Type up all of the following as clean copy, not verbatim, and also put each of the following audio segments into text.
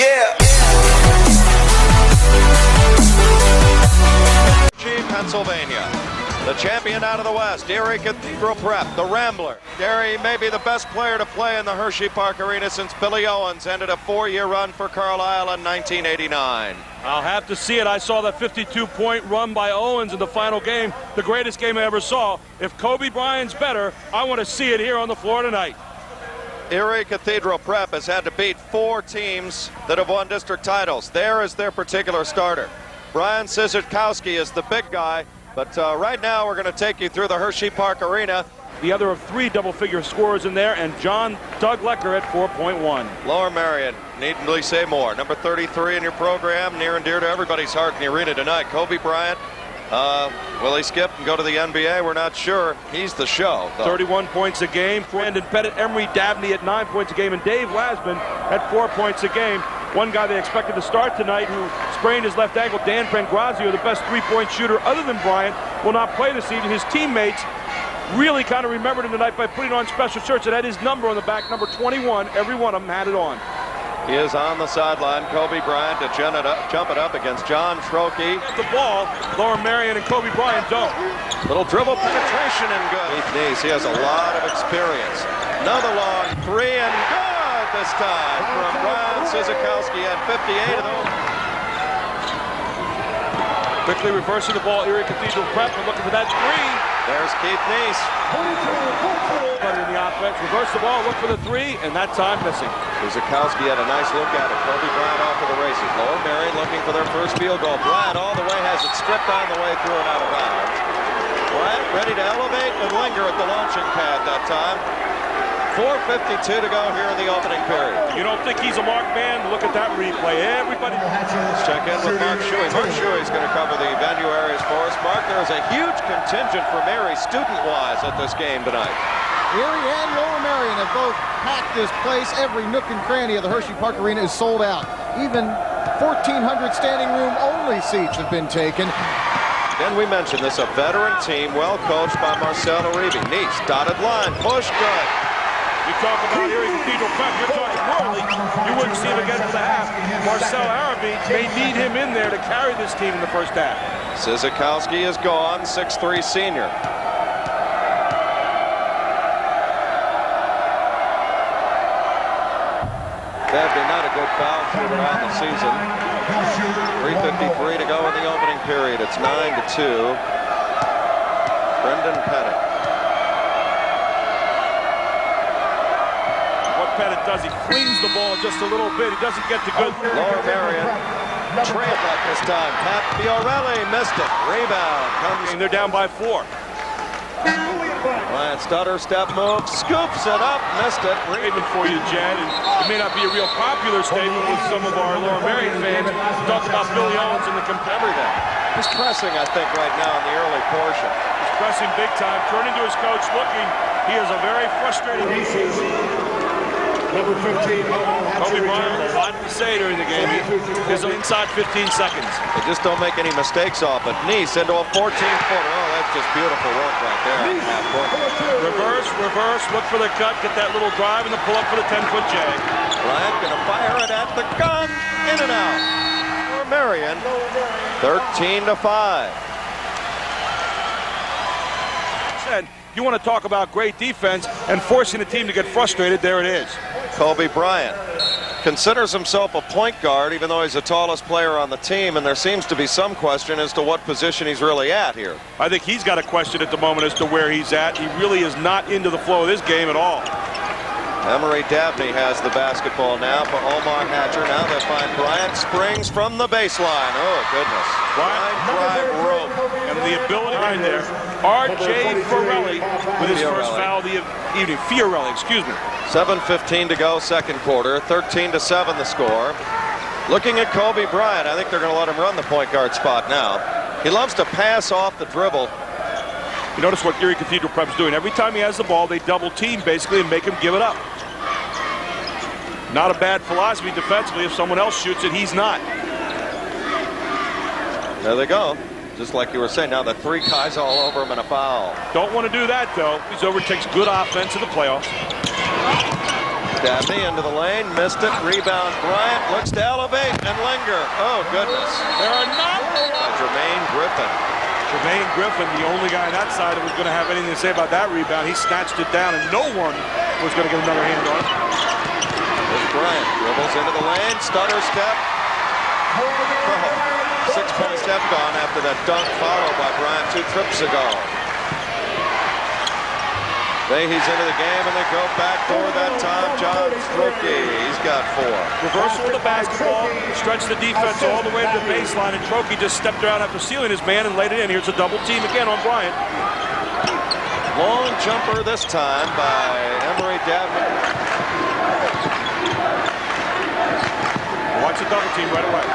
Yeah. Pennsylvania. The champion out of the West, Erie Cathedral Prep, the Rambler. Gary may be the best player to play in the Hershey Park Arena since Billy Owens ended a 4-year run for Carlisle in 1989. I'll have to see it. I saw that 52-point run by Owens in the final game, the greatest game I ever saw. If Kobe Bryant's better, I want to see it here on the floor tonight. Erie Cathedral Prep has had to beat 4 teams that have won district titles. There is their particular starter. Brian Sizikowski is the big guy, but right now we're going to take you through the Hershey Park Arena. The other of 3 double-figure scorers in there, and Doug Lecker at 4.1. Lower Marion, needn't say more. Number 33 in your program, near and dear to everybody's heart in the arena tonight. Kobe Bryant. Will he skip and go to the NBA? We're not sure. He's the show, though. 31 points a game. Brandon Pettit, Emery Dabney at 9 points a game, and Dave Lasman at 4 points a game. One guy they expected to start tonight who sprained his left ankle, Dan Pangrazio, the best three-point shooter other than Bryant, will not play this evening. His teammates really kind of remembered him tonight by putting on special shirts that had his number on the back, number 21. Every one of them had it on. He is on the sideline. Kobe Bryant to jump it up against John Trokey. The ball, Lower Marion and Kobe Bryant don't. Little dribble penetration and good. Keith Neese, he has a lot of experience. Another long 3 and good this time from Brian Sizikowski at 58 of those. Quickly reversing the ball, Erie Cathedral Prep, and looking for that 3. There's Keith Neese. But in the offense, reverse the ball, look for the 3, and that time missing. Sizikowski had a nice look at it. Kobe Bryant off of the races. Lower Marion looking for their first field goal. Bryant all the way has it stripped on the way through and out of bounds. Bryant ready to elevate and linger at the launching pad that time. 4:52 to go here in the opening period. You don't think he's a marked man? Look at that replay. Everybody. Let's check in with Mark Shuey. Mark Shuey is going to cover the venue areas for us. Mark, there is a huge contingent for Mary student-wise at this game tonight. Erie and Lower Marion have both packed this place. Every nook and cranny of the Hershey Park Arena is sold out. Even 1,400 standing room only seats have been taken. Then we mentioned this, a veteran team well coached by Marcel Uribe. Neese, dotted line, push good. You talk about Erie Cathedral Prep, you're talking Worley. You wouldn't see him again for the half. Marcel Arabi may need him in there to carry this team in the first half. Sizikowski is gone, 6'3" senior. That'd be not a good foul shooter on the season. 3:53 to go in the opening period. It's 9-2. Brendan Pettit. Pettit does, he flings the ball just a little bit. He doesn't get the good. Lower Marion trailed that this time. Pat Fiorelli missed it. Rebound comes. And they're down by 4. Bryant stutter step move, scoops it up, missed it. Even for you, Jed. And it may not be a real popular statement with some of our Lower Marion fans. Talk about Billy Owens and the everything. He's pressing, I think, right now in the early portion. He's pressing big time. Turning to his coach, looking. He is a very frustrated. Number 15, Kobe Bryant has a lot to say during the game. He's inside 15 seconds. They just don't make any mistakes off it. Neese into a 14-footer. Oh, that's just beautiful work right there. Reverse, look for the cut, get that little drive, and the pull up for the 10-foot jag. Bryant gonna fire it at the gun. In and out. For Marion, 13-5. You want to talk about great defense and forcing the team to get frustrated, there it is. Kobe Bryant considers himself a point guard, even though he's the tallest player on the team, and there seems to be some question as to what position he's really at here. I think he's got a question at the moment as to where he's at. He really is not into the flow of this game at all. Emery Dabney has the basketball now for Omar Hatcher. Now they find Bryant springs from the baseline. Oh, goodness. Bryant drive rope. And the ability right there. R.J. Fiorelli with his first foul of the evening. Fiorelli, excuse me. 7:15 to go, second quarter. 13-7 the score. Looking at Kobe Bryant, I think they're going to let him run the point guard spot now. He loves to pass off the dribble. You notice what Erie Cathedral Prep's doing. Every time he has the ball, they double team basically and make him give it up. Not a bad philosophy defensively. If someone else shoots it, he's not. There they go. Just like you were saying, now the 3 guys all over him and a foul. Don't want to do that, though. He's overtakes good offense in the playoffs. Dabney into the lane, missed it, rebound Bryant, looks to elevate and linger. Oh goodness. There are not. Jermaine Griffin. Jermaine Griffin, the only guy on that side that was going to have anything to say about that rebound. He snatched it down and no one was going to get another hand on it. There's Bryant, dribbles into the lane, stutter step. Oh, 6-point step gone after that dunk followed by Bryant 2 trips ago. He's into the game, and they go back for that time. John Trokey, he's got 4. Reversal of the basketball, stretched the defense all the way to the baseline, and Trokey just stepped around after sealing his man and laid it in. Here's a double team again on Bryant. Long jumper this time by Emery Dabney. Watch the double team right away.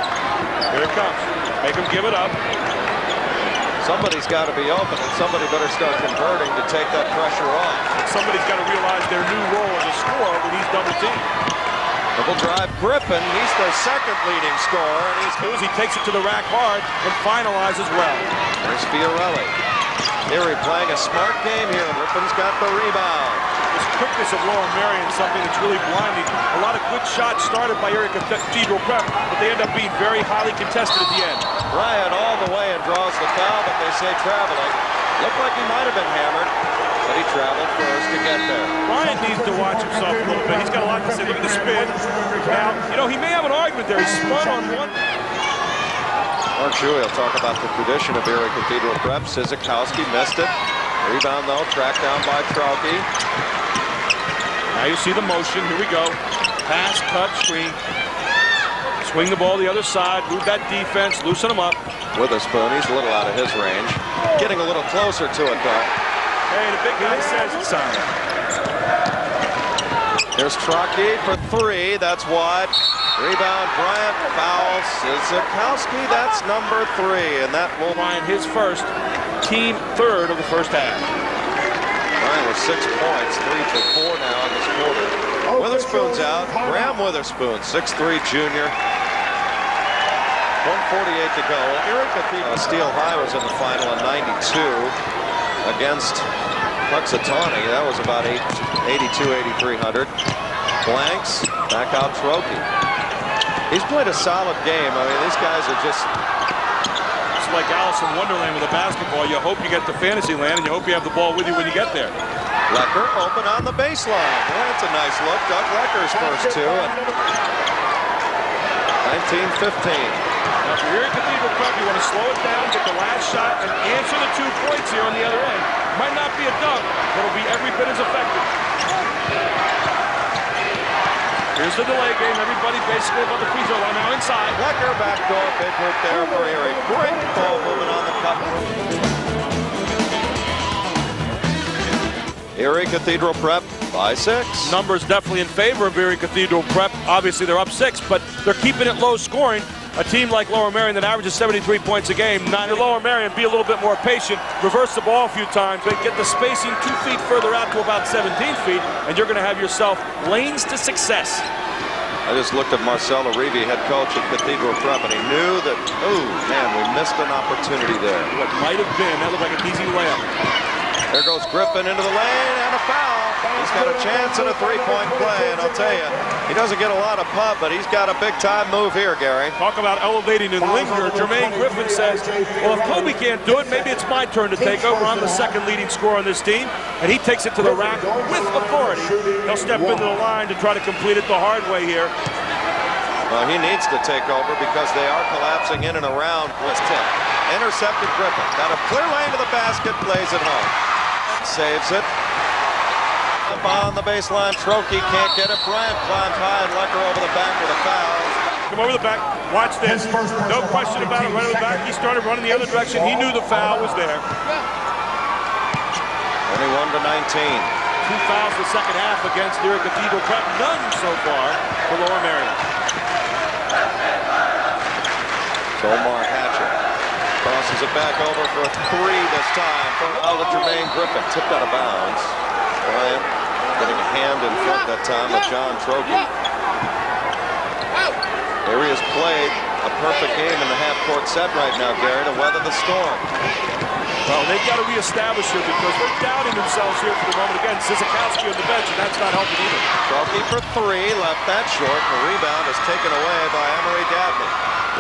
Here it comes. Make him give it up. Somebody's got to be open, and somebody better start converting to take that pressure off. Somebody's got to realize their new role as a scorer when he's double teamed. Double drive Griffin. He's the second leading scorer, and he takes it to the rack hard and finalizes well. There's Fiorelli. Erie playing a smart game here. Griffin's got the rebound. This quickness of Lower Merion, something that's really blinding. A lot of good shots started by Erie Cathedral Prep, but they end up being very highly contested at the end. Bryant all the way and draws the foul, but they say traveling. Looked like he might have been hammered, but he traveled first to get there. Bryant needs to watch himself a little bit. He's got a lot to say. Look at the spin. Now, you know, he may have an argument there. He spun on one. Mark Shuey will talk about the tradition of Erie Cathedral Prep. Sizikowski missed it. Rebound, though, tracked down by Trauke. Now you see the motion. Here we go. Pass, cut, screen. Swing the ball the other side, move that defense, loosen him up. Witherspoon, he's a little out of his range. Getting a little closer to it, though. Hey, the big guy says it's on. Here's Trauke for 3. That's wide. Rebound, Bryant, foul. Sizikowski, that's number 3. And that will find his first, team third of the first half. Bryant with 6 points, 3 for 4 now in this quarter. Witherspoon's out. Graham Witherspoon, 6'3" junior. 1:48 to go. Erie Cathedral Steel High was in the final in '92 against Puxatawny. That was about 82-8300. Blanks, back out Trokey. He's played a solid game. I mean, these guys are just... It's like Alice in Wonderland with a basketball. You hope you get to fantasy land, and you hope you have the ball with you when you get there. Lecker open on the baseline. Boy, that's a nice look. Doug Lecker's first 2. 19-15. Now, for Erie Cathedral Prep, you want to slow it down, get the last shot, and answer the 2 points here on the other end. Might not be a dunk, but it'll be every bit as effective. Here's the delay game. Everybody basically above the free throw line. Now inside. Lecker backdoor big hoop there for Erie. Great ball movement on the cut. Erie Cathedral Prep by 6. Numbers definitely in favor of Erie Cathedral Prep. Obviously, they're up 6, but they're keeping it low scoring. A team like Lower Merion that averages 73 points a game. Not Lower Merion, be a little bit more patient. Reverse the ball a few times. They get the spacing 2 feet further out to about 17 feet, and you're going to have yourself lanes to success. I just looked at Marcel Uribe, head coach at Cathedral Prep, and he knew that, oh, man, we missed an opportunity there. What might have been, that looked like an easy layup. There goes Griffin into the lane, and a foul. He's got a chance at a 3-point play, and I'll tell you, he doesn't get a lot of pub, but he's got a big-time move here, Gary. Talk about elevating and linger. Jermaine Griffin says, well, if Kobe can't do it, maybe it's my turn to take over. I'm the second leading scorer on this team, and he takes it to the rack with authority. He'll step into the line to try to complete it the hard way here. Well, he needs to take over because they are collapsing in and around. Blitz tip. Intercepted Griffin. Got a clear lane to the basket, plays it home. Saves it. Up on the baseline, Trokey can't get it. Bryant climbs high and Lecker over the back with a foul. Come over the back. Watch this. No question about it. Right over the back. He started running the other direction. He knew the foul was there. 21-19. 2 fouls the second half against Erie Cathedral Prep. None so far for Lower Merion. Omar Hatchet crosses it back over for a 3 this time for Jermaine Griffin. Tipped out of bounds. Bryant getting a hand in front that time with John Trokey. Erie has played a perfect game in the half-court set right now, Gary, to weather the storm. Well, they've got to reestablish here because they're doubting themselves here for the moment. Again, Zizikowski on the bench, and that's not helping either. Krelke for three, left that short. The rebound is taken away by Emery Dabney.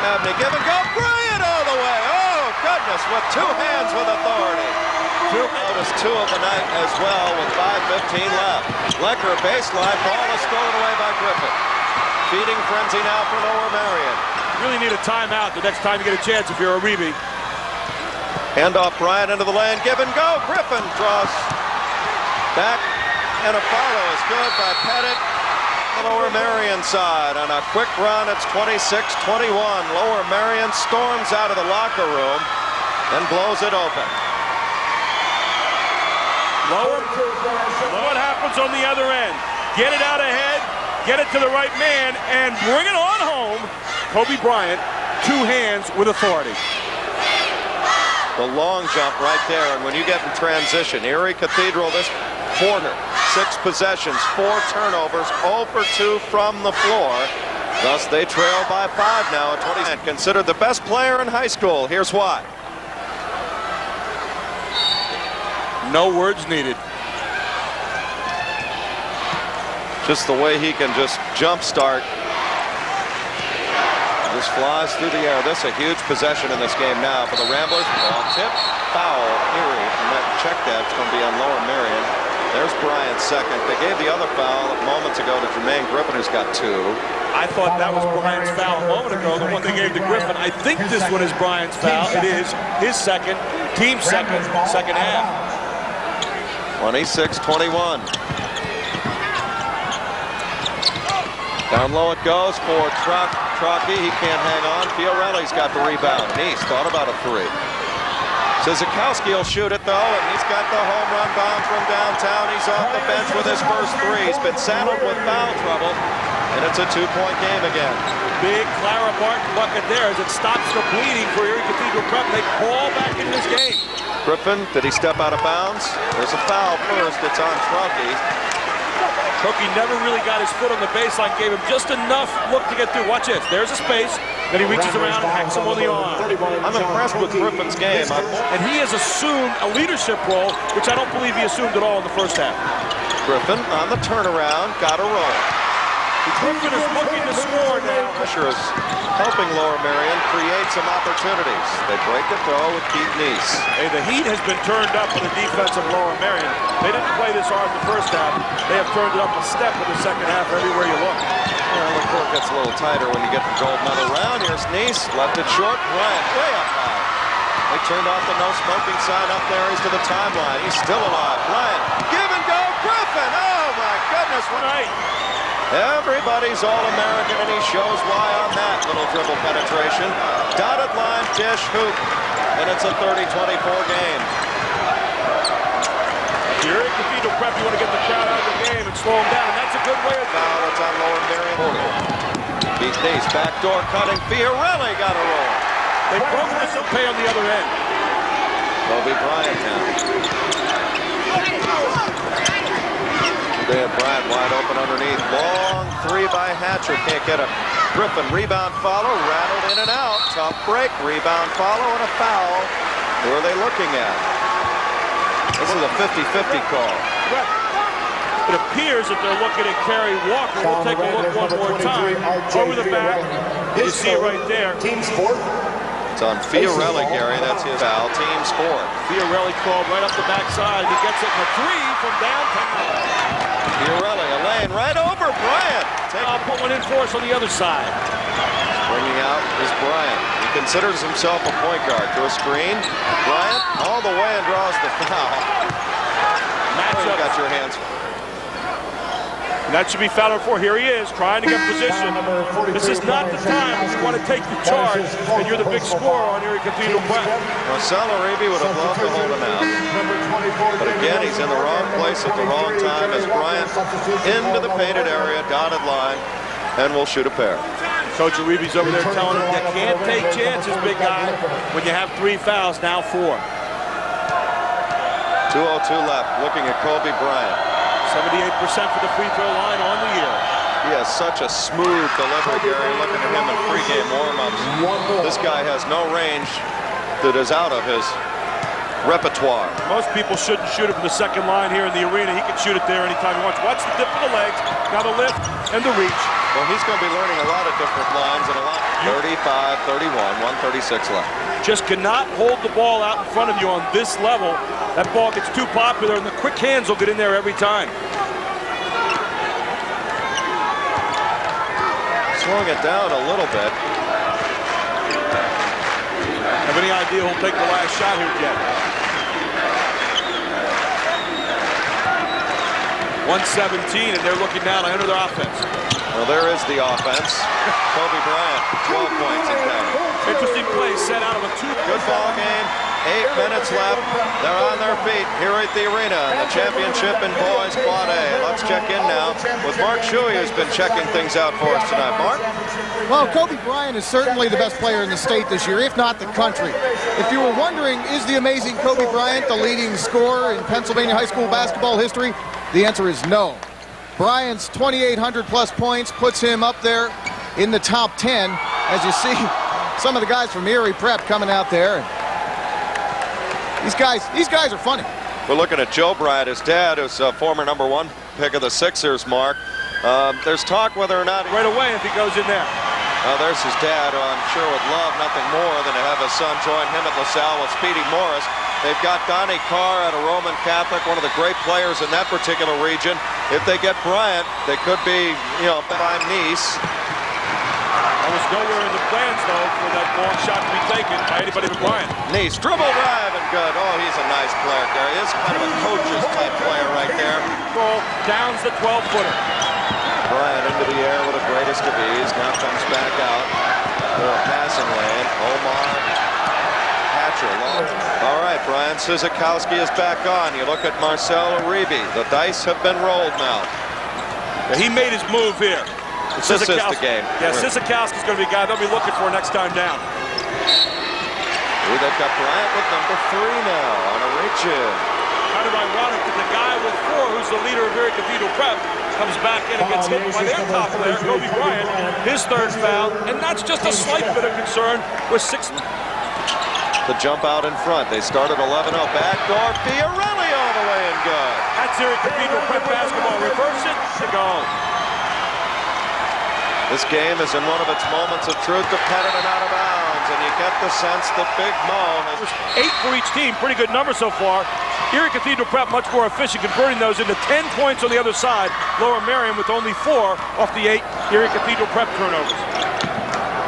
Dabney, give and go, Bryant all the way. Oh, goodness, with two hands with authority. Notice two of the night as well with 5:15 left. Lecker baseline, ball is stolen away by Griffin. Feeding frenzy now for Lower Merion. Really need a timeout the next time you get a chance if you're Uribe. Hand off Bryant into the lane, give and go. Griffin draws back, and a follow is good by Pettit. The Lower Merion side on a quick run. It's 26-21. Lower Merion storms out of the locker room and blows it open. Lower, what happens on the other end? Get it out ahead, get it to the right man, and bring it on home. Kobe Bryant, two hands with authority. The long jump right there, and when you get in transition, Erie Cathedral this quarter, 6 possessions, 4 turnovers, 0 for 2 from the floor. Thus they trail by 5 now at 20. And considered the best player in high school. Here's why. No words needed. Just the way he can just jump start. Just flies through the air. This is a huge possession in this game now for the Ramblers. Ball tip, foul, Erie. And that check that's going to be on Lower Merion. There's Bryant's second. They gave the other foul moments ago to Jermaine Griffin, who's got 2. I thought that was Bryant's foul a moment ago, the one they gave to Griffin. I think this one is Bryant's foul. It is his second, team second, second half. 26-21. Down low it goes for Trocchi. He can't hang on. Fiorelli's got the rebound. Nice thought about a 3. Zizikowski will shoot it though, and he's got the home run bomb from downtown. He's off the bench with his first 3. He's been saddled with foul trouble, and it's a 2-point game again. Big Clara Barton bucket there as it stops the bleeding for Erie Cathedral Prep. They crawl back in this game. Griffin, did he step out of bounds? There's a foul first. It's on Trocchi. Trocchi never really got his foot on the baseline, gave him just enough look to get through. Watch this. There's a space. Then he reaches around and hacks him on the arm. I'm impressed with Griffin's game. And he has assumed a leadership role, which I don't believe he assumed at all in the first half. Griffin on the turnaround, got a roll. Griffin is looking to score now. Pressure is helping Lower Merion create some opportunities. They break the throw with Pete Neese. Hey, the heat has been turned up on the defense of Lower Merion. They didn't play this hard the first half. They have turned it up a step in the second half everywhere you look. Well, the court gets a little tighter when you get the gold medal round. Here's Neese, left it short. Bryant way up high. They turned off the no smoking sign up there. He's to the timeline. He's still alive. Bryant, give and go. Griffin. Oh my goodness. What night. Everybody's All-American, and he shows why on that little dribble penetration. Dotted line, dish, hoop, and it's a 30-24 game. Here at Cathedral Prep, you want to get the crowd out of the game and slow them down, and that's a good way of foul. It's on Lower Merion. Pete Neese, backdoor cutting. Fiorelli got a roll. They broke this up pay on the other end. Kobe Bryant now. They have Bryant wide open underneath. Long 3 by Hatcher. Can't get him. Griffin, rebound follow. Rattled in and out. Tough break. Rebound follow and a foul. Who are they looking at? This is a 50-50 call. It appears that they're looking at Kerry Walker. We'll take a look one more time. Over the back. You see it right there. Team sport. It's on Fiorelli, Gary. That's his foul. Team sport. Fiorelli called right up the backside. He gets it for 3 from downtown. Fiorelli, a lane right over Bryant. Put one in for us on the other side. Bringing out is Bryant. He considers himself a point guard. To a screen. Bryant all the way and draws the foul. Oh, you got your hands. And that should be foul number 4. Here he is, trying to get position. This is not the time when you want to take the charge and you're the big scorer on Erie Cathedral Prep. Marcel Uribe would have loved to hold him out. But again, he's in the wrong place at the wrong time as Bryant into the painted area, dotted line, and will shoot a pair. Coach Uribe's over there telling him you can't take chances, big guy, when you have 3 fouls, now 4. 2:02 left, looking at Kobe Bryant. 78% for the free throw line on the year. He has such a smooth delivery, Gary. Looking at him in pregame warm-ups. This guy has no range that is out of his repertoire. Most people shouldn't shoot it from the second line here in the arena. He can shoot it there anytime he wants. Watch the dip of the legs, now the lift and the reach. Well, he's going to be learning a lot of different lines and a lot. 35, 31, 136 left. Just cannot hold the ball out in front of you on this level. That ball gets too popular, and the quick hands will get in there every time. Slowing it down a little bit. Have any idea who'll take the last shot here, Jet? 117, and they're looking now to enter their offense. Well, there is the offense. Kobe Bryant, 12 points in counting. Interesting play set out of a two. Good ball game. 8 minutes left. They're on their feet here at the arena in the championship in boys quad A. Let's check in now with Mark Shuey, who's been checking things out for us tonight. Mark? Well, Kobe Bryant is certainly the best player in the state this year, if not the country. If you were wondering, is the amazing Kobe Bryant the leading scorer in Pennsylvania high school basketball history? The answer is no. Bryant's 2,800-plus points puts him up there in the top 10. As you see, some of the guys from Erie Prep coming out there. These guys are funny. We're looking at Joe Bryant, his dad, who's a former #1 pick of the Sixers, Mark. There's talk whether or not... Right away if he goes in there. There's his dad, who I'm sure would love nothing more than to have his son join him at LaSalle with Speedy Morris. They've got Donnie Carr at a Roman Catholic, one of the great players in that particular region. If they get Bryant, they could be, by Nice. That was nowhere in the plans, though, for that long shot to be taken by anybody but Bryant. Nice, dribble drive and good. Oh, he's a nice player, Gary. This is kind of a coach's type player right there. Ball downs the 12-footer. Bryant into the air with the greatest of ease. Now comes back out for a passing lane. Omar Hatcher. All right, Brian Sizikowski is back on. You look at Marcel Uribe. The dice have been rolled now. Yeah, he made his move here. This is the game. Yeah, Sizikowski's going to be a guy they'll be looking for next time down. They've got Bryant with #3 now on a reach-in. Kind of ironic that the guy with 4, who's the leader of Erie Cathedral Prep, comes back in and gets hit by their top player, Kobe Bryant, his 3rd foul, and that's just a slight bit of concern with 6. The jump out in front. They started 11-0. Backdoor Fiorelli all the way and good. That's Erie Cathedral Prep basketball. Reverse it to go. This game is in one of its moments of truth, dependent and out of bounds, and you get the sense that Big Mo has... 8 for each team, pretty good number so far. Erie Cathedral Prep much more efficient, converting those into 10 points on the other side. Lower Merion with only 4 off the 8 Erie Cathedral Prep turnovers.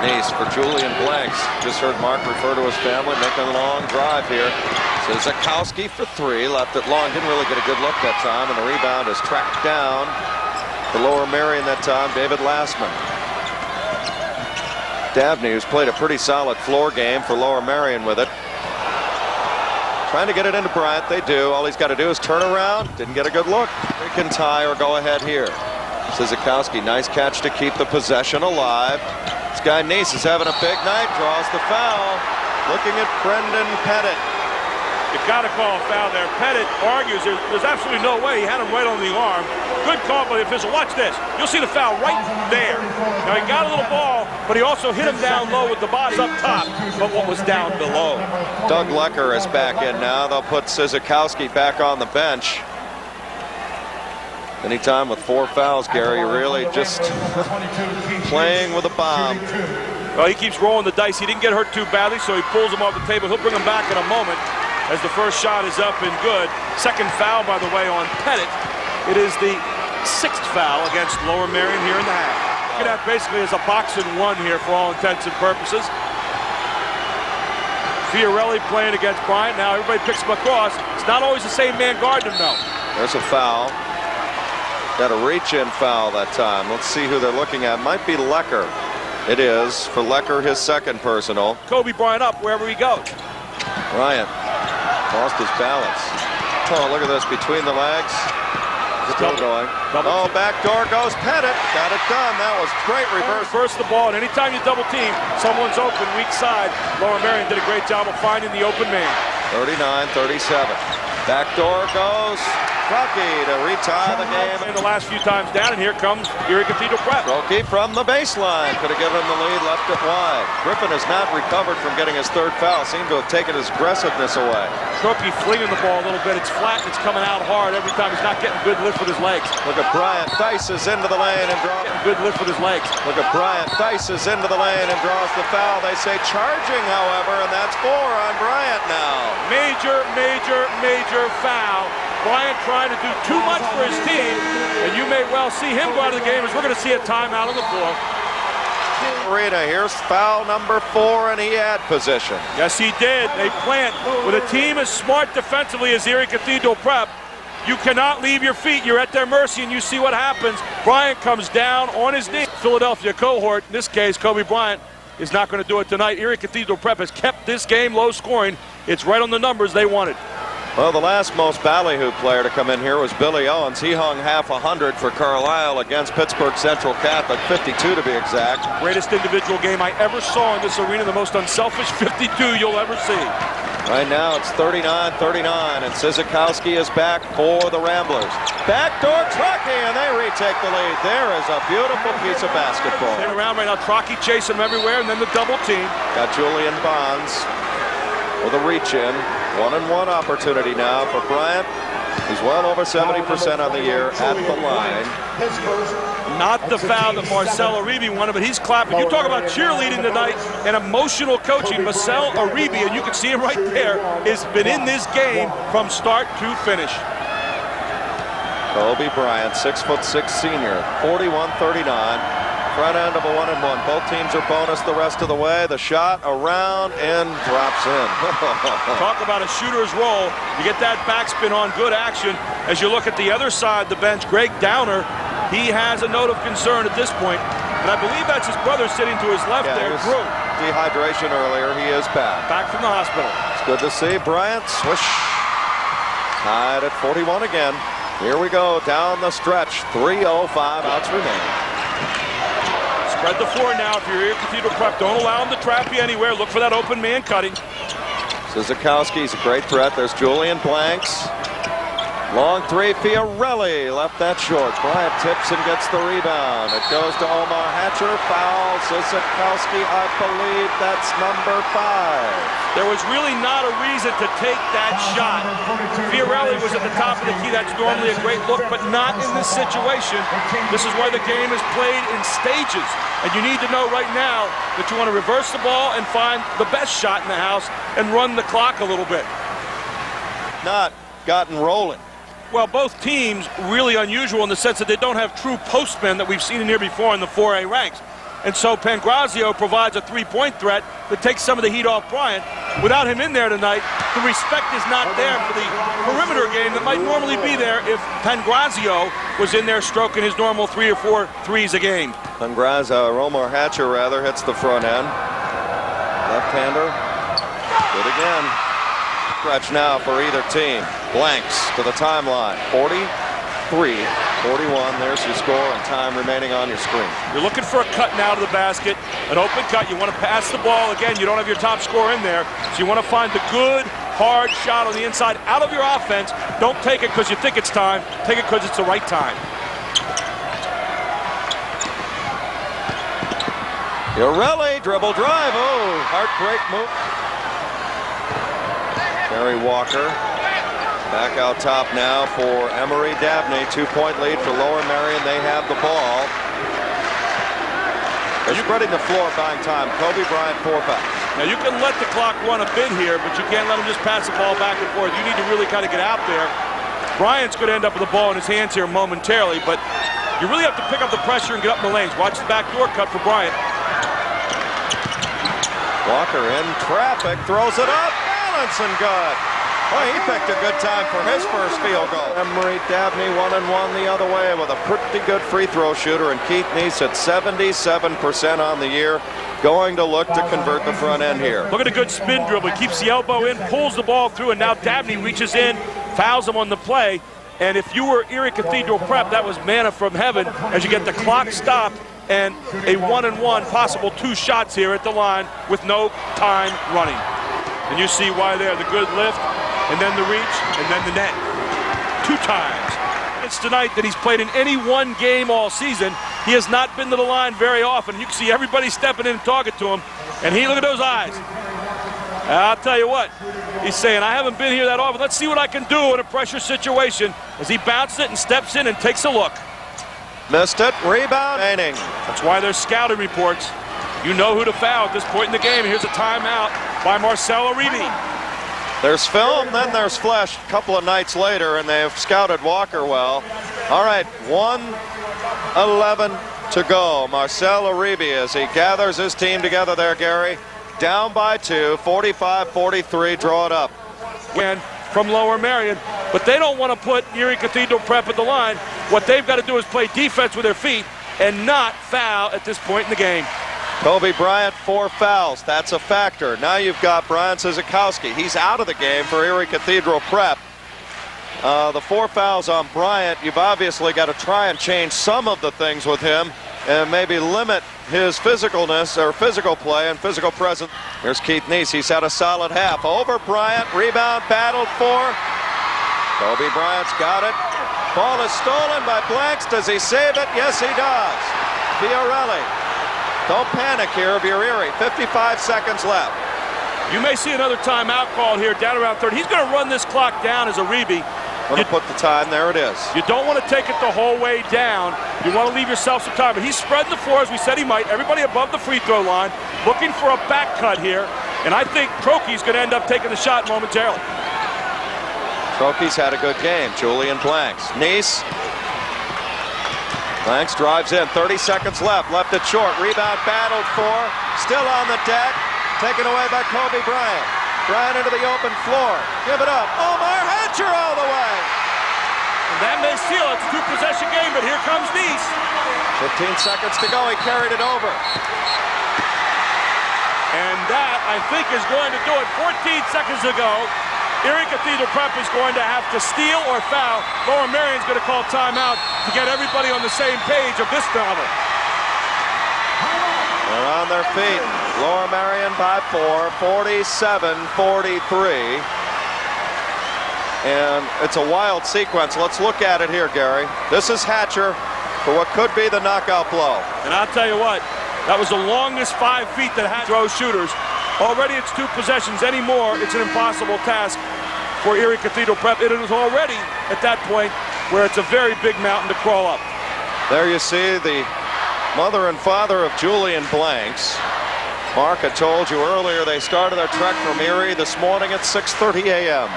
Nice for Julian Blanks. Just heard Mark refer to his family, making a long drive here. Sizikowski for 3, left it long, didn't really get a good look that time, and the rebound is tracked down. For Lower Merion that time, David Lassman. Dabney, who's played a pretty solid floor game for Lower Merion with it. Trying to get it into Bryant, they do. All he's got to do is turn around. Didn't get a good look. They can tie or go ahead here. Sizikowski, nice catch to keep the possession alive. This guy Nice is having a big night, draws the foul. Looking at Brendan Pettit. You've got to call a foul there. Pettit argues there's absolutely no way. He had him right on the arm. Good call by the official. Watch this. You'll see the foul right there. Now, he got a little ball, but he also hit him down low with the box up top, but what was down below. Doug Lecker is back in now. They'll put Sizikowski back on the bench. Anytime with 4 fouls, Gary, really just playing with a bomb. Well, he keeps rolling the dice. He didn't get hurt too badly, so he pulls him off the table. He'll bring him back in a moment as the first shot is up and good. Second foul, by the way, on Pettit. It is the 6th foul against Lower Merion here in the half. Look at that basically as a boxing 1 here for all intents and purposes. Fiorelli playing against Bryant. Now everybody picks him across. It's not always the same man guarding him, though. There's a foul. Got a reach-in foul that time. Let's see who they're looking at. Might be Lecker. It is for Lecker, his 2nd personal. Kobe Bryant up wherever he goes. Bryant lost his balance. Oh, look at this between the legs. Still going. Oh, backdoor goes Pettit. Got it done. That was great reverse. Reverse the ball, and anytime you double team, someone's open, weak side. Lower Merion did a great job of finding the open man. 39-37. Backdoor goes Truckee to retie the game. And the last few times down, and here comes Erie Cathedral Prep. Truckee from the baseline. Could have given him the lead, left it wide. Griffin has not recovered from getting his third foul. Seemed to have taken his aggressiveness away. Truckee flinging the ball a little bit. It's flat, it's coming out hard every time. He's not getting good lift with his legs. Look at Bryant. Dices into the lane and draws. Good lift with his legs. Look at Bryant. Dices into the lane and draws the foul. They say charging, however, and that's 4 on Bryant now. Major, major, major foul. Bryant trying to do too much for his team, and you may well see him go out of the game as we're going to see a timeout on the floor. Arena, here's foul number 4, and he had possession. Yes, he did. They plant. With a team as smart defensively as Erie Cathedral Prep, you cannot leave your feet. You're at their mercy, and you see what happens. Bryant comes down on his knee. Philadelphia cohort, in this case, Kobe Bryant, is not going to do it tonight. Erie Cathedral Prep has kept this game low scoring. It's right on the numbers they wanted. Well, the last most ballyhoo player to come in here was Billy Owens. He hung half 100 for Carlisle against Pittsburgh Central Catholic, 52 to be exact. Greatest individual game I ever saw in this arena, the most unselfish 52 you'll ever see. Right now it's 39-39, and Sizikowski is back for the Ramblers. Backdoor Truckee, and they retake the lead. There is a beautiful piece of basketball. They're around right now. Truckee chasing them everywhere, and then the double team. Got Julian Bonds with a reach-in. 1-and-1 opportunity now for Bryant. He's well over 70% on the year at the line. Not the foul that Marcel Uribe wanted, but he's clapping. You talk about cheerleading tonight and emotional coaching. Marcel Uribe, and you can see him right there, has been in this game from start to finish. Kobe Bryant, 6'6" senior, 41-39. Front end of a 1-and-1. Both teams are bonus the rest of the way. The shot around and drops in. Talk about a shooter's roll. You get that backspin on, good action. As you look at the other side of the bench, Greg Downer, he has a note of concern at this point. And I believe that's his brother sitting to his left there, Drew. Dehydration earlier. He is back. Back from the hospital. It's good to see Bryant swish. Tied at 41 again. Here we go down the stretch. 3:05 outs remaining. Spread the floor now if you're Erie Cathedral Prep. Don't allow him to trap you anywhere. Look for that open man cutting. Sizikowski's a great threat. There's Julian Blanks. Long three, Fiorelli left that short. Bryant tips and gets the rebound. It goes to Omar Hatcher. Foul. Sizikowski, I believe that's number 5. There was really not a reason to take that shot. Fiorelli was at the top of the key. That's normally a great look, but not in this situation. This is why the game is played in stages. And you need to know right now that you want to reverse the ball and find the best shot in the house and run the clock a little bit. Not gotten rolling. Well, both teams really unusual in the sense that they don't have true postmen that we've seen in here before in the 4A ranks. And so Pangrazio provides a three-point threat that takes some of the heat off Bryant. Without him in there tonight, the respect is not there for the perimeter game that might normally be there if Pangrazio was in there stroking his normal 3 or 4 threes a game. Pangrazio, Omar Hatcher rather, hits the front end. Left-hander. Good again. Stretch now for either team. Blanks to the timeline. 43-41. There's your score and time remaining on your screen. You're looking for a cut now to the basket, an open cut. You want to pass the ball. Again, you don't have your top scorer in there, so you want to find the good, hard shot on the inside out of your offense. Don't take it because you think it's time. Take it because it's the right time. Fiorelli, dribble drive. Oh, heartbreak move. Barry Walker back out top now for Emory Dabney. 2-point lead for Lower Merion. They have the ball. They're spreading the floor, buying time. Kobe Bryant, 4 fouls. Now you can let the clock run a bit here, but you can't let him just pass the ball back and forth. You need to really kind of get out there. Bryant's going to end up with the ball in his hands here momentarily, but you really have to pick up the pressure and get up in the lanes. Watch the backdoor cut for Bryant. Walker in traffic, throws it up. And good. Well, he picked a good time for his first field goal. Emory Dabney 1-and-1 the other way with a pretty good free throw shooter, and Keith Neese at 77% on the year, going to look to convert the front end here. Look at a good spin dribble. He keeps the elbow in, pulls the ball through, and now Dabney reaches in, fouls him on the play. And if you were Erie Cathedral Prep, that was manna from heaven as you get the clock stopped and a 1-and-1, possible 2 shots here at the line with no time running. And you see why there, the good lift, and then the reach, and then the net. 2 times. It's tonight that he's played in any one game all season. He has not been to the line very often. You can see everybody stepping in and talking to him. And look at those eyes. I'll tell you what, he's saying, I haven't been here that often. Let's see what I can do in a pressure situation, as he bounces it and steps in and takes a look. Missed it. Rebound. That's why there's scouting reports. You know who to foul at this point in the game. Here's a timeout by Marcelo Uribe. There's film, then there's flesh a couple of nights later, and they've scouted Walker well. All right, 1:11 to go. Marcelo Uribe, as he gathers his team together there, Gary. Down by 2, 45-43, draw it up. Win from Lower Merion, but they don't want to put Erie Cathedral Prep at the line. What they've got to do is play defense with their feet and not foul at this point in the game. Kobe Bryant, 4 fouls. That's a factor. Now you've got Brian Sizikowski. He's out of the game for Erie Cathedral Prep. The 4 fouls on Bryant, you've obviously got to try and change some of the things with him and maybe limit his physicalness or physical play and physical presence. Here's Keith Neese. He's had a solid half. Over Bryant. Rebound battled for. Kobe Bryant's got it. Ball is stolen by Blanks. Does he save it? Yes, he does. Fiorelli. Don't panic here if you're Erie. 55 seconds left. You may see another timeout called here down around 30. He's going to run this clock down as Uribe. Going to put the time. There it is. You don't want to take it the whole way down. You want to leave yourself some time. But he's spreading the floor as we said he might. Everybody above the free throw line looking for a back cut here. And I think Trokey's going to end up taking the shot momentarily. Trokey's had a good game. Julian Blanks. Neese. Blanks drives in. 30 seconds left. Left it short. Rebound battled for. Still on the deck. Taken away by Kobe Bryant. Bryant into the open floor. Give it up. Omar Hatcher all the way. And that may seal it. It's a 2-possession game, but here comes Neese. 15 seconds to go. He carried it over. And that, I think, is going to do it. 14 seconds to go. Erie Cathedral Prep is going to have to steal or foul. Lower Merion's going to call timeout to get everybody on the same page of this level. They're on their feet. Lower Merion by 4, 47-43. And it's a wild sequence. Let's look at it here, Gary. This is Hatcher for what could be the knockout blow. And I'll tell you what, that was the longest 5 feet that Hatcher throws shooters. Already it's 2 possessions. Anymore, it's an impossible task for Erie Cathedral Prep. It is already at that point where it's a very big mountain to crawl up. There you see the mother and father of Julian Blanks. Mark had told you earlier they started their trek from Erie this morning at 6:30 a.m.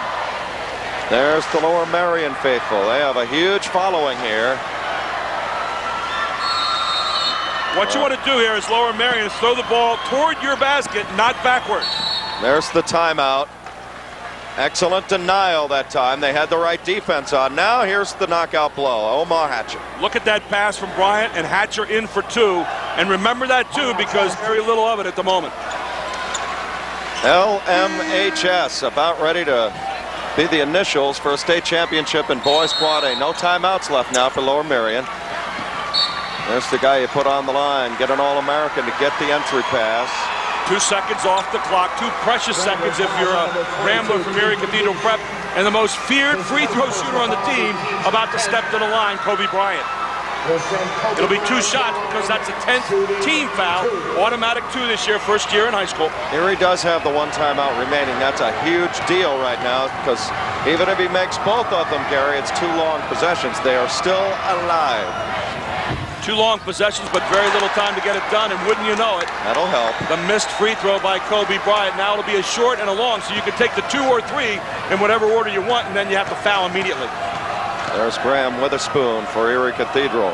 There's the Lower Merion faithful. They have a huge following here. What you want to do here is Lower Merion is throw the ball toward your basket, not backward. There's the timeout. Excellent denial that time. They had the right defense on. Now here's the knockout blow. Omar Hatcher. Look at that pass from Bryant and Hatcher in for 2. And remember that too, because very little of it at the moment. LMHS about ready to be the initials for a state championship in boys quad A. No timeouts left now for Lower Merion. There's the guy you put on the line. Get an All-American to get the entry pass. 2 seconds off the clock. 2 precious seconds if you're a Rambler from Erie Cathedral Prep. And the most feared free throw shooter on the team about to step to the line, Kobe Bryant. It'll be 2 shots because that's a 10th team foul. Automatic 2 this year, first year in high school. Erie does have the 1 timeout remaining. That's a huge deal right now because even if he makes both of them, Gary, it's 2 long possessions. They are still alive. 2 long possessions, but very little time to get it done, and wouldn't you know it, that'll help. The missed free throw by Kobe Bryant. Now it'll be a short and a long, so you can take the 2 or 3 in whatever order you want, and then you have to foul immediately. There's Graham Witherspoon for Erie Cathedral.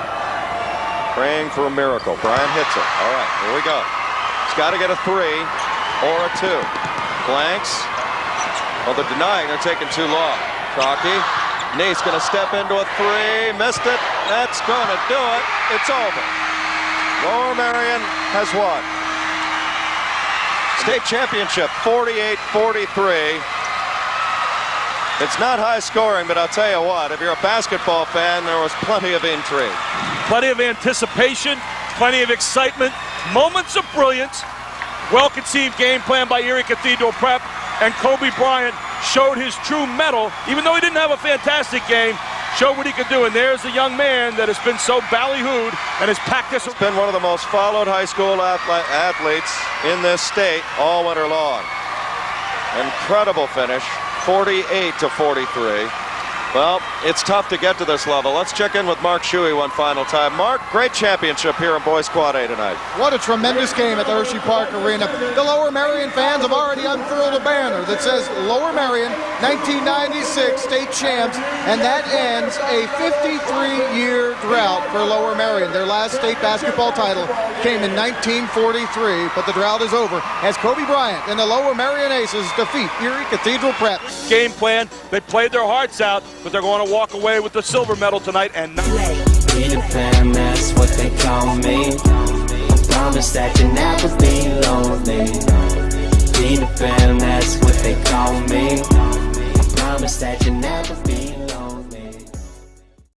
Praying for a miracle. Bryant hits it. All right, here we go. He's got to get a 3 or a 2. Blanks. Well, they're denying. They're taking too long. Chalky. Neese going to step into a 3. Missed it. That's going to do it. It's over. Lower Merion has won. State championship, 48-43. It's not high scoring, but I'll tell you what, if you're a basketball fan, there was plenty of intrigue. Plenty of anticipation, plenty of excitement, moments of brilliance, well-conceived game plan by Erie Cathedral Prep, and Kobe Bryant showed his true mettle. Even though he didn't have a fantastic game, showed what he could do, and there's the young man that has been so ballyhooed and has packed this. Been one of the most followed high school athletes in this state all winter long. Incredible finish, 48-43. Well, it's tough to get to this level. Let's check in with Mark Shuey one final time. Mark, great championship here in Boys Quad A tonight. What a tremendous game at the Hershey Park Arena. The Lower Merion fans have already unfurled a banner that says Lower Merion 1996 state champs, and that ends a 53-year drought for Lower Merion. Their last state basketball title came in 1943, but the drought is over as Kobe Bryant and the Lower Merion Aces defeat Erie Cathedral Prep. Game plan, they played their hearts out, but they're going to walk away with the silver medal tonight. And be the fam, that's what they call me. I promise that you never be lonely. Be the fam, that's what they call me. I promise that you never be lonely.